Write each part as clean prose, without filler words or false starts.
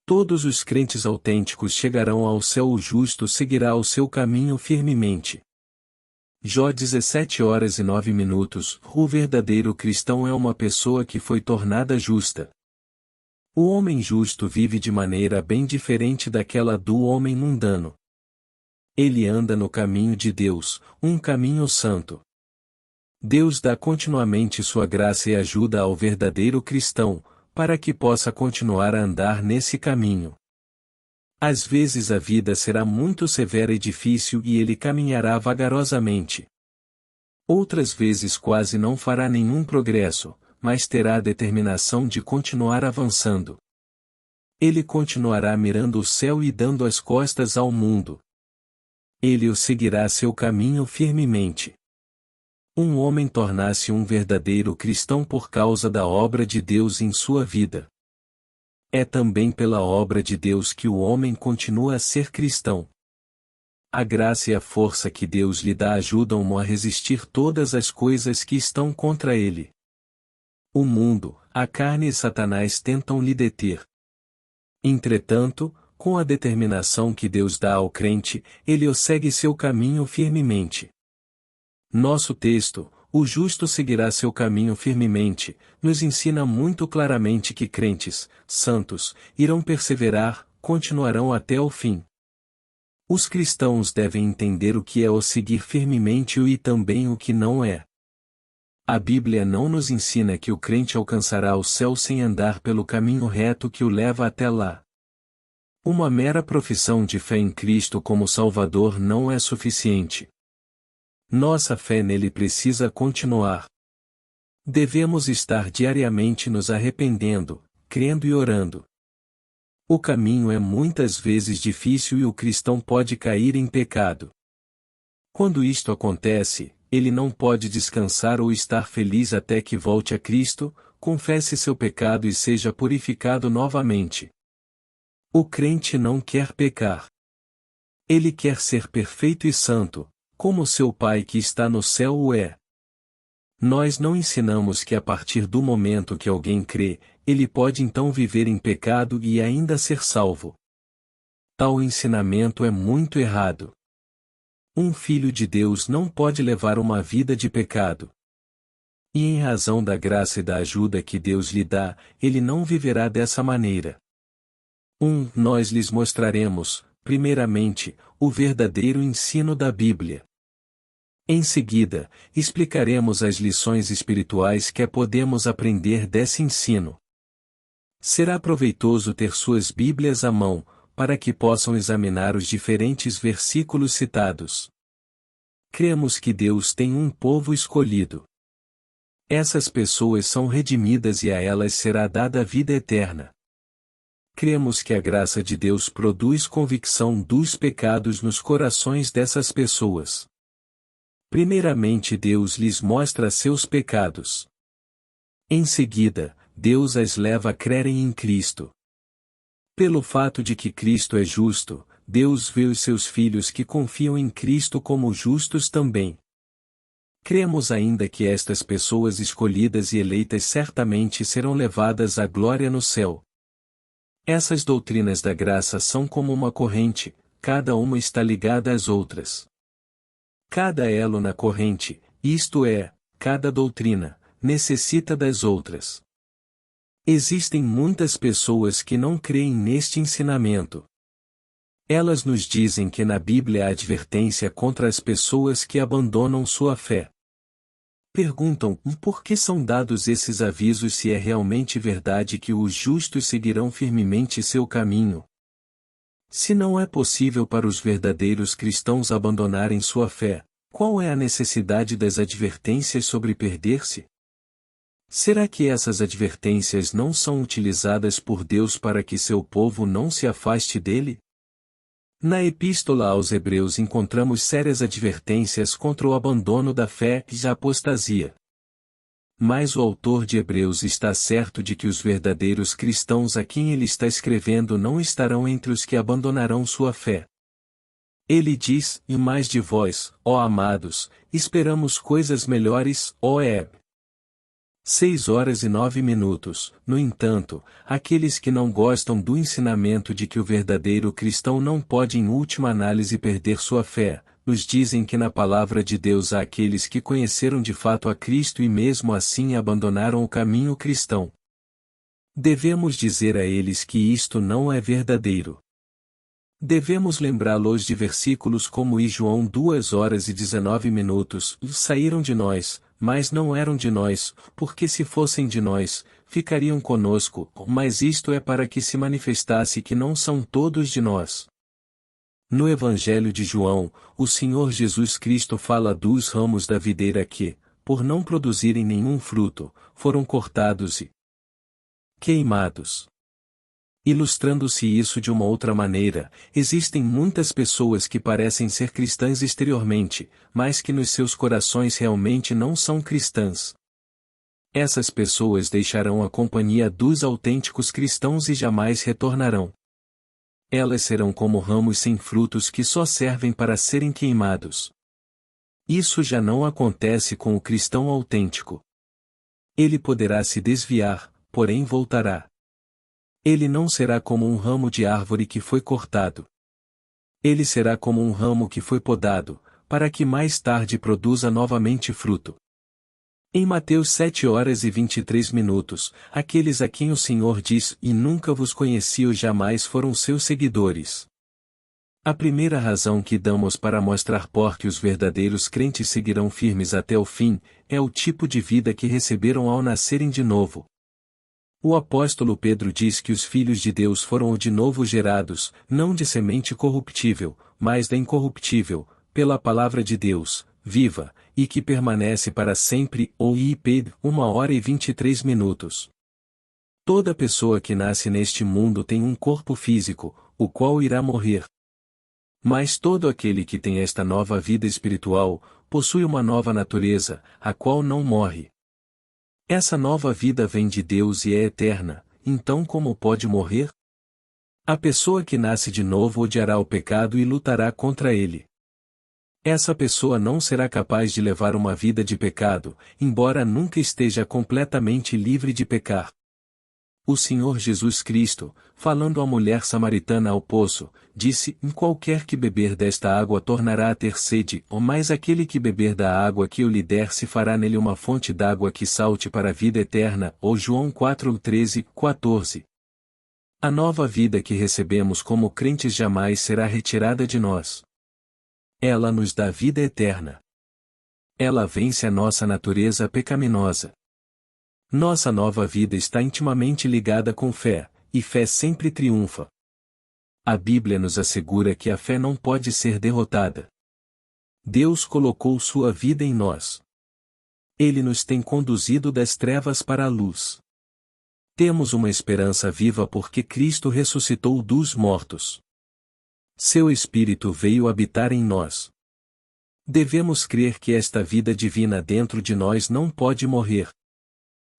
Todos os crentes autênticos chegarão ao céu, o justo seguirá o seu caminho firmemente. Jó 17h09. O verdadeiro cristão é uma pessoa que foi tornada justa. O homem justo vive de maneira bem diferente daquela do homem mundano. Ele anda no caminho de Deus, um caminho santo. Deus dá continuamente sua graça e ajuda ao verdadeiro cristão, para que possa continuar a andar nesse caminho. Às vezes a vida será muito severa e difícil e ele caminhará vagarosamente. Outras vezes quase não fará nenhum progresso, mas terá a determinação de continuar avançando. Ele continuará mirando o céu e dando as costas ao mundo. Ele o seguirá seu caminho firmemente. Um homem torna-se um verdadeiro cristão por causa da obra de Deus em sua vida. É também pela obra de Deus que o homem continua a ser cristão. A graça e a força que Deus lhe dá ajudam-no a resistir todas as coisas que estão contra ele. O mundo, a carne e Satanás tentam lhe deter. Entretanto, com a determinação que Deus dá ao crente, ele o segue seu caminho firmemente. Nosso texto, o justo seguirá seu caminho firmemente, nos ensina muito claramente que crentes, santos, irão perseverar, continuarão até o fim. Os cristãos devem entender o que é o seguir firmemente e também o que não é. A Bíblia não nos ensina que o crente alcançará o céu sem andar pelo caminho reto que o leva até lá. Uma mera profissão de fé em Cristo como Salvador não é suficiente. Nossa fé nele precisa continuar. Devemos estar diariamente nos arrependendo, crendo e orando. O caminho é muitas vezes difícil e o cristão pode cair em pecado. Quando isto acontece, ele não pode descansar ou estar feliz até que volte a Cristo, confesse seu pecado e seja purificado novamente. O crente não quer pecar. Ele quer ser perfeito e santo, como seu Pai que está no céu o é. Nós não ensinamos que a partir do momento que alguém crê, ele pode então viver em pecado e ainda ser salvo. Tal ensinamento é muito errado. Um filho de Deus não pode levar uma vida de pecado. E em razão da graça e da ajuda que Deus lhe dá, ele não viverá dessa maneira. Nós lhes mostraremos, primeiramente, o verdadeiro ensino da Bíblia. Em seguida, explicaremos as lições espirituais que podemos aprender desse ensino. Será proveitoso ter suas Bíblias à mão, para que possam examinar os diferentes versículos citados. Cremos que Deus tem um povo escolhido. Essas pessoas são redimidas e a elas será dada a vida eterna. Cremos que a graça de Deus produz convicção dos pecados nos corações dessas pessoas. Primeiramente Deus lhes mostra seus pecados. Em seguida, Deus as leva a crerem em Cristo. Pelo fato de que Cristo é justo, Deus vê os seus filhos que confiam em Cristo como justos também. Cremos ainda que estas pessoas escolhidas e eleitas certamente serão levadas à glória no céu. Essas doutrinas da graça são como uma corrente, cada uma está ligada às outras. Cada elo na corrente, isto é, cada doutrina, necessita das outras. Existem muitas pessoas que não creem neste ensinamento. Elas nos dizem que na Bíblia há advertência contra as pessoas que abandonam sua fé. Perguntam por que são dados esses avisos se é realmente verdade que os justos seguirão firmemente seu caminho. Se não é possível para os verdadeiros cristãos abandonarem sua fé, qual é a necessidade das advertências sobre perder-se? Será que essas advertências não são utilizadas por Deus para que seu povo não se afaste dele? Na Epístola aos Hebreus encontramos sérias advertências contra o abandono da fé e a apostasia. Mas o autor de Hebreus está certo de que os verdadeiros cristãos a quem ele está escrevendo não estarão entre os que abandonarão sua fé. Ele diz, e mais de vós, ó amados, esperamos coisas melhores, ó Eb. 6 horas e 9 minutos. No entanto, aqueles que não gostam do ensinamento de que o verdadeiro cristão não pode em última análise perder sua fé, nos dizem que na palavra de Deus há aqueles que conheceram de fato a Cristo e mesmo assim abandonaram o caminho cristão. Devemos dizer a eles que isto não é verdadeiro. Devemos lembrá-los de versículos como em João 2 horas e 19 minutos, saíram de nós, mas não eram de nós, porque se fossem de nós, ficariam conosco, mas isto é para que se manifestasse que não são todos de nós. No Evangelho de João, o Senhor Jesus Cristo fala dos ramos da videira que, por não produzirem nenhum fruto, foram cortados e queimados. Ilustrando-se isso de uma outra maneira, existem muitas pessoas que parecem ser cristãs exteriormente, mas que nos seus corações realmente não são cristãs. Essas pessoas deixarão a companhia dos autênticos cristãos e jamais retornarão. Elas serão como ramos sem frutos que só servem para serem queimados. Isso já não acontece com o cristão autêntico. Ele poderá se desviar, porém voltará. Ele não será como um ramo de árvore que foi cortado. Ele será como um ramo que foi podado, para que mais tarde produza novamente fruto. Em Mateus 7 horas e 23 minutos, aqueles a quem o Senhor diz, e nunca vos conheci os jamais foram seus seguidores. A primeira razão que damos para mostrar por que os verdadeiros crentes seguirão firmes até o fim, é o tipo de vida que receberam ao nascerem de novo. O apóstolo Pedro diz que os filhos de Deus foram de novo gerados, não de semente corruptível, mas da incorruptível, pela palavra de Deus, viva, e que permanece para sempre, ou IP, 1 hora e 23 minutos. Toda pessoa que nasce neste mundo tem um corpo físico, o qual irá morrer. Mas todo aquele que tem esta nova vida espiritual, possui uma nova natureza, a qual não morre. Essa nova vida vem de Deus e é eterna, então como pode morrer? A pessoa que nasce de novo odiará o pecado e lutará contra ele. Essa pessoa não será capaz de levar uma vida de pecado, embora nunca esteja completamente livre de pecar. O Senhor Jesus Cristo, falando à mulher samaritana ao poço, disse: qualquer que beber desta água tornará a ter sede, mas aquele que beber da água que eu lhe der se fará nele uma fonte d'água que salte para a vida eterna. Ou João 4:13-14. A nova vida que recebemos como crentes jamais será retirada de nós. Ela nos dá vida eterna. Ela vence a nossa natureza pecaminosa. Nossa nova vida está intimamente ligada com fé, e fé sempre triunfa. A Bíblia nos assegura que a fé não pode ser derrotada. Deus colocou sua vida em nós. Ele nos tem conduzido das trevas para a luz. Temos uma esperança viva porque Cristo ressuscitou dos mortos. Seu Espírito veio habitar em nós. Devemos crer que esta vida divina dentro de nós não pode morrer.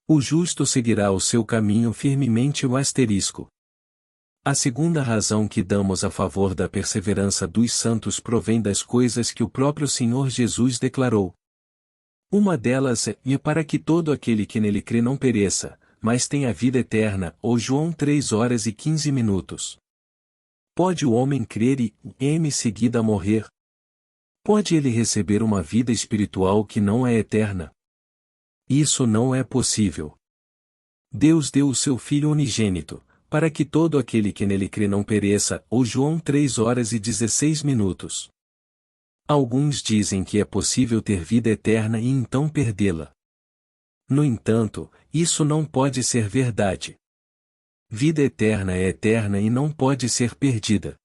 O justo seguirá o seu caminho firmemente. A segunda razão que damos a favor da perseverança dos santos provém das coisas que o próprio Senhor Jesus declarou. Uma delas é: e para que todo aquele que nele crê não pereça, mas tenha vida eterna. Ou João 3 horas e 15 minutos. Pode o homem crer e, em seguida morrer? Pode ele receber uma vida espiritual que não é eterna? Isso não é possível. Deus deu o seu Filho unigênito, para que todo aquele que nele crê não pereça. Ou João 3 horas e 16 minutos. Alguns dizem que é possível ter vida eterna e então perdê-la. No entanto, isso não pode ser verdade. Vida eterna é eterna e não pode ser perdida.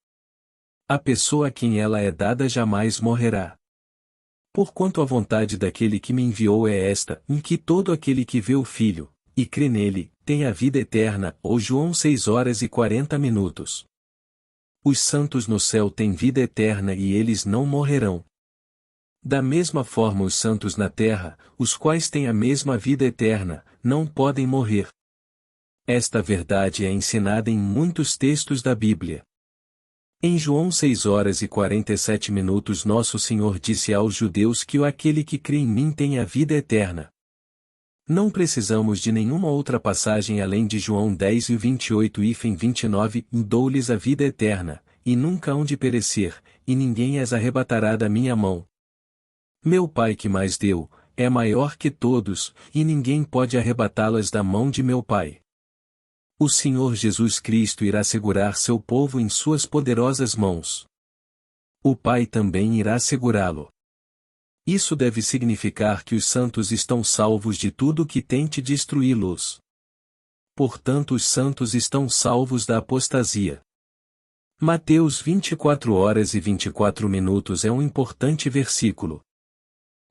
A pessoa a quem ela é dada jamais morrerá. Porquanto a vontade daquele que me enviou é esta, em que todo aquele que vê o Filho, e crê nele, tem a vida eterna. Ou João 6 horas e 40 minutos. Os santos no céu têm vida eterna e eles não morrerão. Da mesma forma os santos na terra, os quais têm a mesma vida eterna, não podem morrer. Esta verdade é ensinada em muitos textos da Bíblia. Em João 6 horas e 47 minutos nosso Senhor disse aos judeus que aquele que crê em mim tem a vida eterna. Não precisamos de nenhuma outra passagem além de João 10 e 28 e 29, dou-lhes a vida eterna, e nunca hão de perecer, e ninguém as arrebatará da minha mão. Meu Pai que mais deu, é maior que todos, e ninguém pode arrebatá-las da mão de meu Pai. O Senhor Jesus Cristo irá segurar seu povo em suas poderosas mãos. O Pai também irá segurá-lo. Isso deve significar que os santos estão salvos de tudo que tente destruí-los. Portanto, os santos estão salvos da apostasia. Mateus 24 horas e 24 minutos é um importante versículo.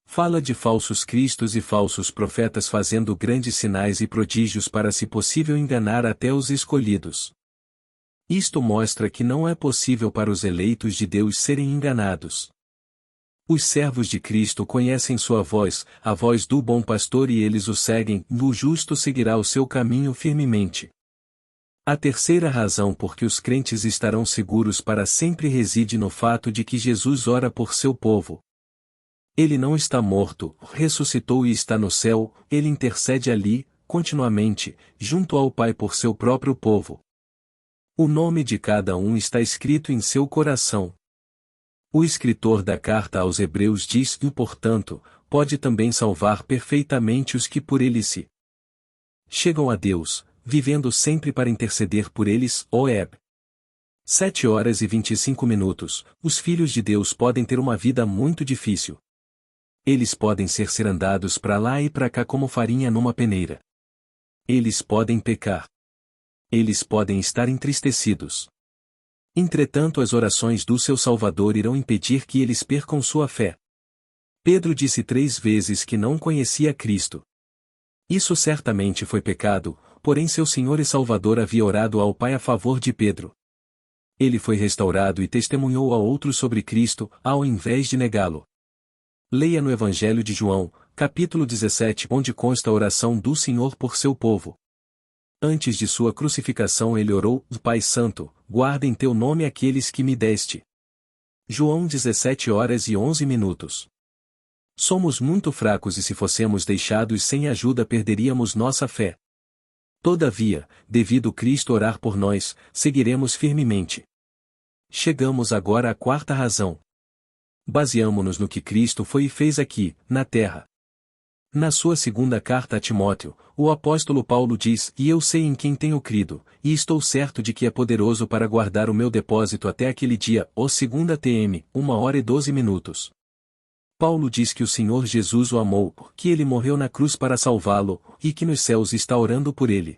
Fala de falsos cristos e falsos profetas fazendo grandes sinais e prodígios para, se possível, enganar até os escolhidos. Isto mostra que não é possível para os eleitos de Deus serem enganados. Os servos de Cristo conhecem sua voz, a voz do bom pastor, e eles o seguem, o justo seguirá o seu caminho firmemente. A terceira razão por que os crentes estarão seguros para sempre reside no fato de que Jesus ora por seu povo. Ele não está morto, ressuscitou e está no céu, ele intercede ali, continuamente, junto ao Pai por seu próprio povo. O nome de cada um está escrito em seu coração. O escritor da carta aos Hebreus diz que, portanto, pode também salvar perfeitamente os que por ele se chegam a Deus, vivendo sempre para interceder por eles. Heb. 7 horas e 25 minutos. Os filhos de Deus podem ter uma vida muito difícil. Eles podem ser cirandados para lá e para cá como farinha numa peneira. Eles podem pecar. Eles podem estar entristecidos. Entretanto, as orações do seu Salvador irão impedir que eles percam sua fé. Pedro disse 3 vezes que não conhecia Cristo. Isso certamente foi pecado, porém seu Senhor e Salvador havia orado ao Pai a favor de Pedro. Ele foi restaurado e testemunhou a outros sobre Cristo, ao invés de negá-lo. Leia no Evangelho de João, capítulo 17, onde consta a oração do Senhor por seu povo. Antes de sua crucificação ele orou: Pai Santo, guarda em teu nome aqueles que me deste. João 17 horas e 11 minutos. Somos muito fracos e se fossemos deixados sem ajuda perderíamos nossa fé. Todavia, devido Cristo orar por nós, seguiremos firmemente. Chegamos agora à quarta razão. Baseamo-nos no que Cristo foi e fez aqui, na terra. Na sua segunda carta a Timóteo, o apóstolo Paulo diz: E eu sei em quem tenho crido, e estou certo de que é poderoso para guardar o meu depósito até aquele dia. O 2 TM, 1 hora e 12 minutos. Paulo diz que o Senhor Jesus o amou, que ele morreu na cruz para salvá-lo, e que nos céus está orando por ele.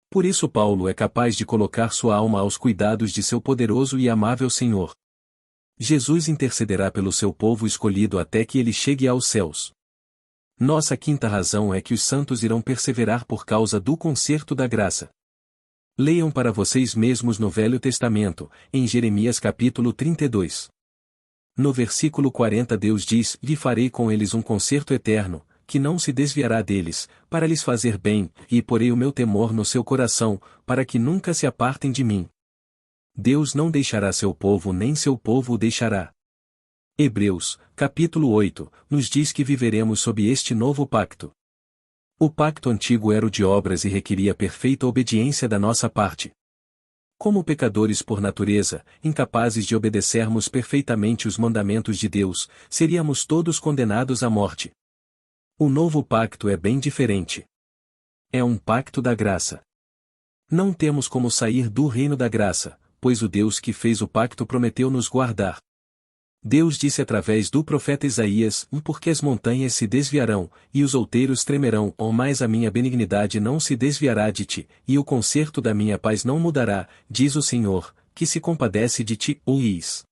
Por isso Paulo é capaz de colocar sua alma aos cuidados de seu poderoso e amável Senhor. Jesus intercederá pelo seu povo escolhido até que ele chegue aos céus. Nossa quinta razão é que os santos irão perseverar por causa do concerto da graça. Leiam para vocês mesmos no Velho Testamento, em Jeremias capítulo 32. No versículo 40 Deus diz: E farei com eles um concerto eterno, que não se desviará deles, para lhes fazer bem, e porei o meu temor no seu coração, para que nunca se apartem de mim. Deus não deixará seu povo nem seu povo o deixará. Hebreus, capítulo 8, nos diz que viveremos sob este novo pacto. O pacto antigo era o de obras e requeria perfeita obediência da nossa parte. Como pecadores por natureza, incapazes de obedecermos perfeitamente os mandamentos de Deus, seríamos todos condenados à morte. O novo pacto é bem diferente. É um pacto da graça. Não temos como sair do reino da graça, pois o Deus que fez o pacto prometeu nos guardar. Deus disse através do profeta Isaías: Porque as montanhas se desviarão, e os outeiros tremerão, mas a minha benignidade não se desviará de ti, e o concerto da minha paz não mudará, diz o Senhor, que se compadece de ti. Is.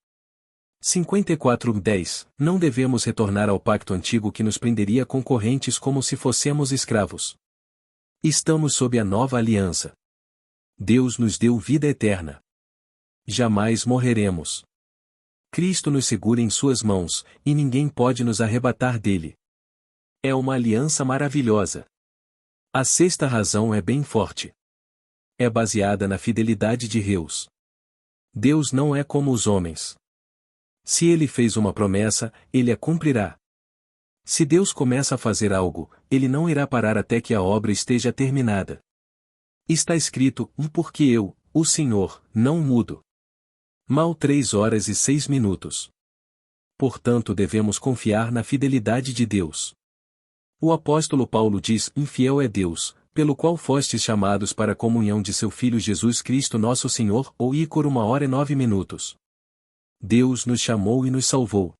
54:10. Não devemos retornar ao pacto antigo que nos prenderia com correntes como se fossemos escravos. Estamos sob a nova aliança. Deus nos deu vida eterna. Jamais morreremos. Cristo nos segura em suas mãos, e ninguém pode nos arrebatar dele. É uma aliança maravilhosa. A sexta razão é bem forte. É baseada na fidelidade de Deus. Deus não é como os homens. Se ele fez uma promessa, ele a cumprirá. Se Deus começa a fazer algo, ele não irá parar até que a obra esteja terminada. Está escrito, porque eu, o Senhor, não mudo. Mal 3 horas e 6 minutos. Portanto devemos confiar na fidelidade de Deus. O apóstolo Paulo diz, infiel é Deus, pelo qual fostes chamados para a comunhão de seu Filho Jesus Cristo nosso Senhor, ou 1 hora e 9 minutos. Deus nos chamou e nos salvou.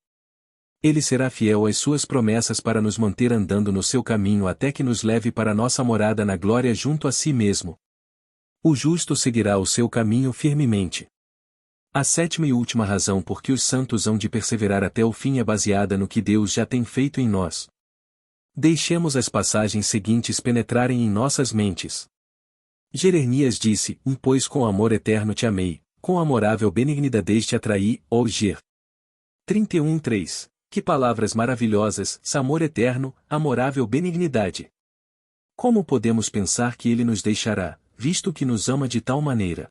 Ele será fiel às suas promessas para nos manter andando no seu caminho até que nos leve para nossa morada na glória junto a si mesmo. O justo seguirá o seu caminho firmemente. A sétima e última razão por que os santos hão de perseverar até o fim é baseada no que Deus já tem feito em nós. Deixemos as passagens seguintes penetrarem em nossas mentes. Jeremias disse, pois com amor eterno te amei, com amorável benignidade te atraí, ó Ger. 31:3. Que palavras maravilhosas, amor eterno, amorável benignidade. Como podemos pensar que ele nos deixará, visto que nos ama de tal maneira?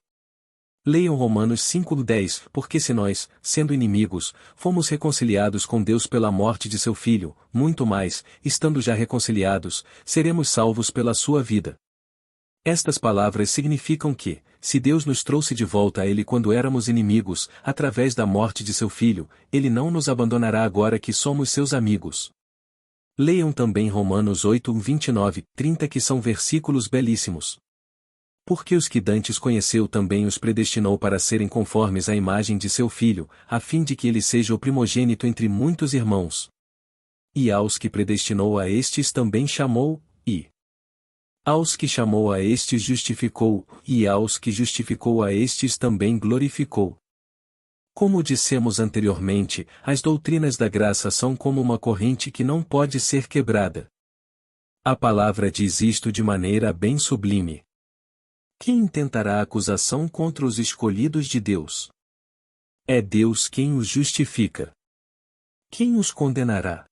Leiam Romanos 5:10, porque se nós, sendo inimigos, fomos reconciliados com Deus pela morte de seu Filho, muito mais, estando já reconciliados, seremos salvos pela sua vida. Estas palavras significam que, se Deus nos trouxe de volta a Ele quando éramos inimigos, através da morte de seu Filho, Ele não nos abandonará agora que somos seus amigos. Leiam também Romanos 8:29-30 que são versículos belíssimos. Porque os que dantes conheceu também os predestinou para serem conformes à imagem de seu Filho, a fim de que ele seja o primogênito entre muitos irmãos. E aos que predestinou a estes também chamou, e aos que chamou a estes justificou, e aos que justificou a estes também glorificou. Como dissemos anteriormente, as doutrinas da graça são como uma corrente que não pode ser quebrada. A palavra diz isto de maneira bem sublime. Quem intentará acusação contra os escolhidos de Deus? É Deus quem os justifica. Quem os condenará?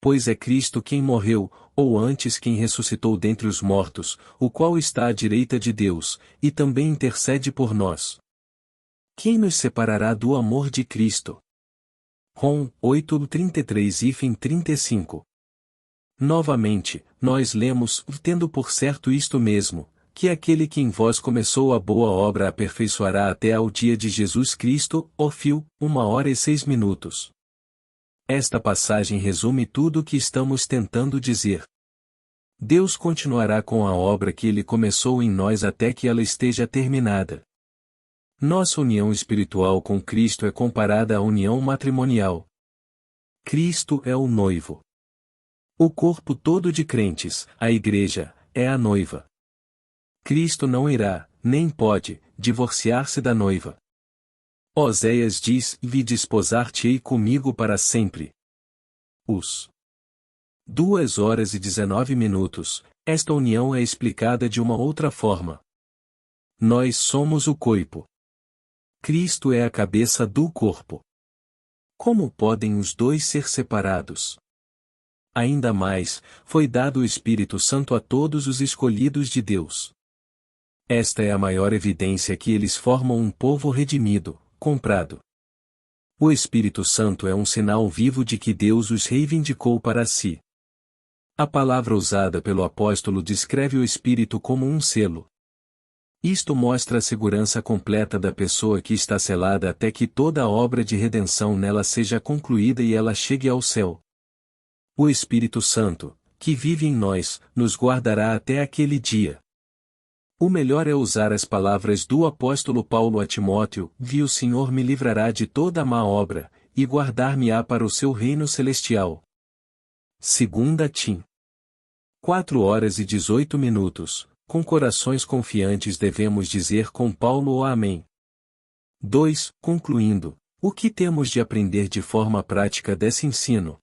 Pois é Cristo quem morreu, ou antes quem ressuscitou dentre os mortos, o qual está à direita de Deus, e também intercede por nós. Quem nos separará do amor de Cristo? Rom 8:33-35. Novamente, nós lemos, tendo por certo isto mesmo, que aquele que em vós começou a boa obra aperfeiçoará até ao dia de Jesus Cristo, ó Fio, 1 hora e 6 minutos. Esta passagem resume tudo o que estamos tentando dizer. Deus continuará com a obra que Ele começou em nós até que ela esteja terminada. Nossa união espiritual com Cristo é comparada à união matrimonial. Cristo é o noivo. O corpo todo de crentes, a igreja, é a noiva. Cristo não irá, nem pode, divorciar-se da noiva. Oséias diz, vi desposar-te-ei comigo para sempre. Os 2 horas e 19 minutos, esta união é explicada de uma outra forma. Nós somos o corpo. Cristo é a cabeça do corpo. Como podem os dois ser separados? Ainda mais, foi dado o Espírito Santo a todos os escolhidos de Deus. Esta é a maior evidência que eles formam um povo redimido, comprado. O Espírito Santo é um sinal vivo de que Deus os reivindicou para si. A palavra usada pelo apóstolo descreve o Espírito como um selo. Isto mostra a segurança completa da pessoa que está selada até que toda a obra de redenção nela seja concluída e ela chegue ao céu. O Espírito Santo, que vive em nós, nos guardará até aquele dia. O melhor é usar as palavras do apóstolo Paulo a Timóteo, vi o Senhor me livrará de toda a má obra, e guardar-me-á para o seu reino celestial. 2 Tim. 4 horas e 18 minutos, com corações confiantes devemos dizer com Paulo o Amém. 2. Concluindo, o que temos de aprender de forma prática desse ensino?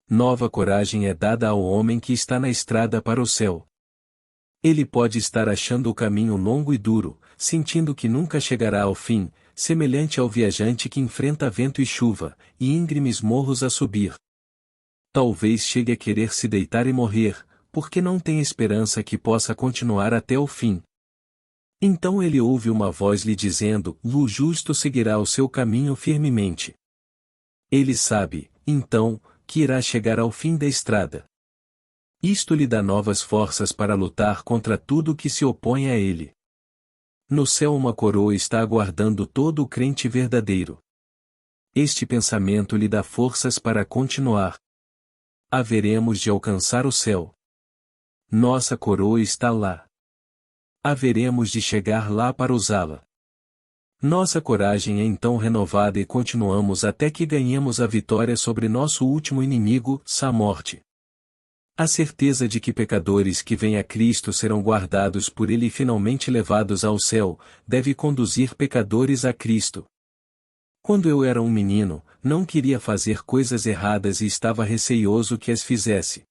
Nova coragem é dada ao homem que está na estrada para o céu. Ele pode estar achando o caminho longo e duro, sentindo que nunca chegará ao fim, semelhante ao viajante que enfrenta vento e chuva, e íngremes morros a subir. Talvez chegue a querer se deitar e morrer, porque não tem esperança que possa continuar até o fim. Então ele ouve uma voz lhe dizendo, o justo seguirá o seu caminho firmemente. Ele sabe, então, que irá chegar ao fim da estrada. Isto lhe dá novas forças para lutar contra tudo que se opõe a ele. No céu uma coroa está aguardando todo o crente verdadeiro. Este pensamento lhe dá forças para continuar. Haveremos de alcançar o céu. Nossa coroa está lá. Haveremos de chegar lá para usá-la. Nossa coragem é então renovada e continuamos até que ganhemos a vitória sobre nosso último inimigo, a morte. A certeza de que pecadores que vêm a Cristo serão guardados por Ele e finalmente levados ao céu, deve conduzir pecadores a Cristo. Quando eu era um menino, não queria fazer coisas erradas e estava receioso que as fizesse.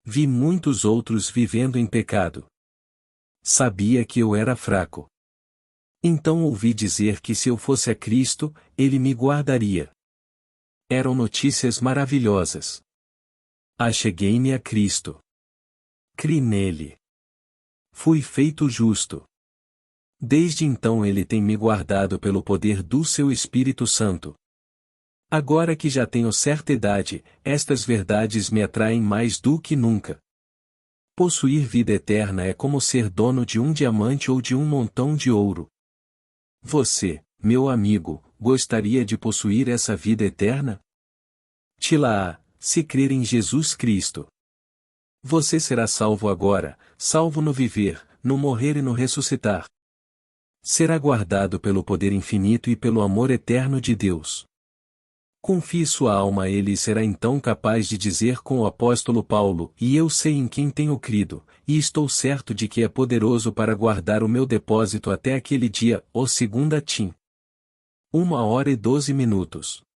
Vi muitos outros vivendo em pecado. Sabia que eu era fraco. Então ouvi dizer que se eu fosse a Cristo, Ele me guardaria. Eram notícias maravilhosas. Acheguei-me a Cristo. Cri nele. Fui feito justo. Desde então Ele tem me guardado pelo poder do seu Espírito Santo. Agora que já tenho certa idade, estas verdades me atraem mais do que nunca. Possuir vida eterna é como ser dono de um diamante ou de um montão de ouro. Você, meu amigo, gostaria de possuir essa vida eterna? Tila-á, se crer em Jesus Cristo. Você será salvo agora, salvo no viver, no morrer e no ressuscitar. Será guardado pelo poder infinito e pelo amor eterno de Deus. Confie sua alma a Ele e será então capaz de dizer com o apóstolo Paulo: "E eu sei em quem tenho crido, e estou certo de que é poderoso para guardar o meu depósito até aquele dia." 2 Tim. 1h12.